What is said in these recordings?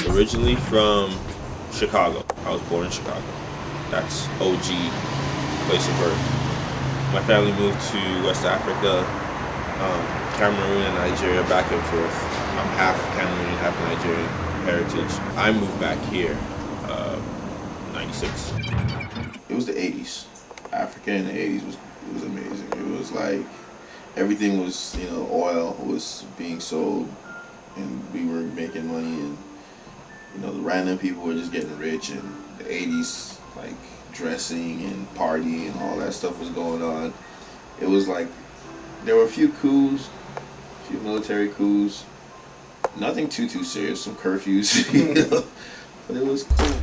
Originally from Chicago. I was born in Chicago. That's OG place of birth. My family moved to West Africa, Cameroon and Nigeria, back and forth. I'm half Cameroonian, half Nigerian heritage. I moved back here, 96. It was the 80s. Africa in the 80s was amazing. It was like everything was, oil was being sold and we were making money, and the random people were just getting rich, and the 80s, like dressing and party and all that stuff was going on. It was like there were a few coups, a few military coups, nothing too serious, some curfews, but it was cool.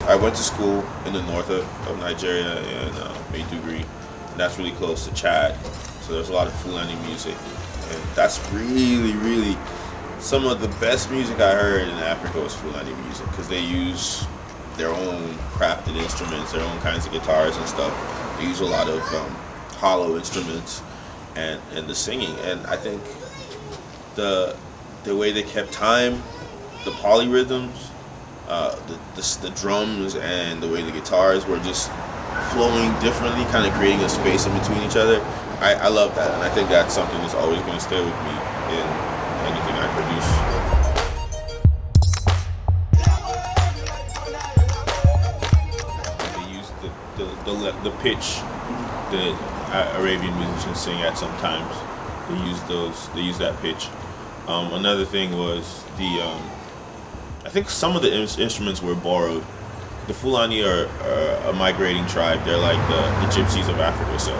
I went to school in the north of Nigeria in Maiduguri, and that's really close to Chad. So there's a lot of Fulani music, and that's really some of the best music I heard in Africa was Fulani music, because they use their own crafted instruments, their own kinds of guitars and stuff. They use a lot of hollow instruments and the singing, and I think the way they kept time, the polyrhythms, the drums and the way the guitars were just flowing differently, kind of creating a space in between each other. I love that, and I think that's something that's always going to stay with me in anything I produce. They use the pitch that Arabian musicians sing at sometimes. They use that pitch. Another thing was I think some of the instruments were borrowed. The Fulani are a migrating tribe. They're like the gypsies of Africa. So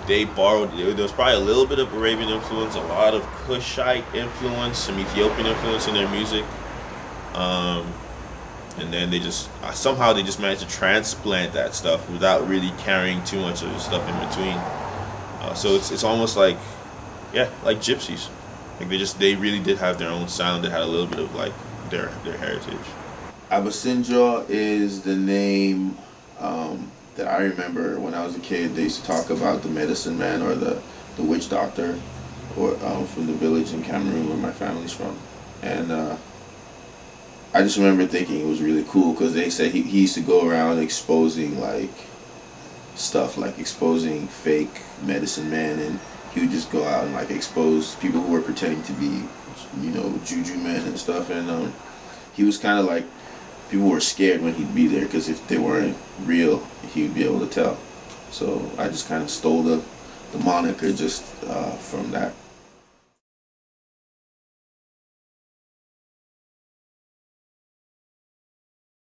they borrowed. There was probably a little bit of Arabian influence, a lot of Kushite influence, some Ethiopian influence in their music. And then they just somehow managed to transplant that stuff without really carrying too much of the stuff in between. So it's almost like gypsies. Like they really did have their own sound. They had a little bit of like their heritage. Abasinjoh is the name that I remember when I was a kid. They used to talk about the medicine man or the witch doctor, or from the village in Cameroon where my family's from. And I just remember thinking it was really cool because they said he used to go around exposing like stuff, like exposing fake medicine man, and he would just go out and like expose people who were pretending to be, juju men and stuff. And he was kind of like, people were scared when he'd be there because if they weren't real, he'd be able to tell. So I just kind of stole the moniker just from that.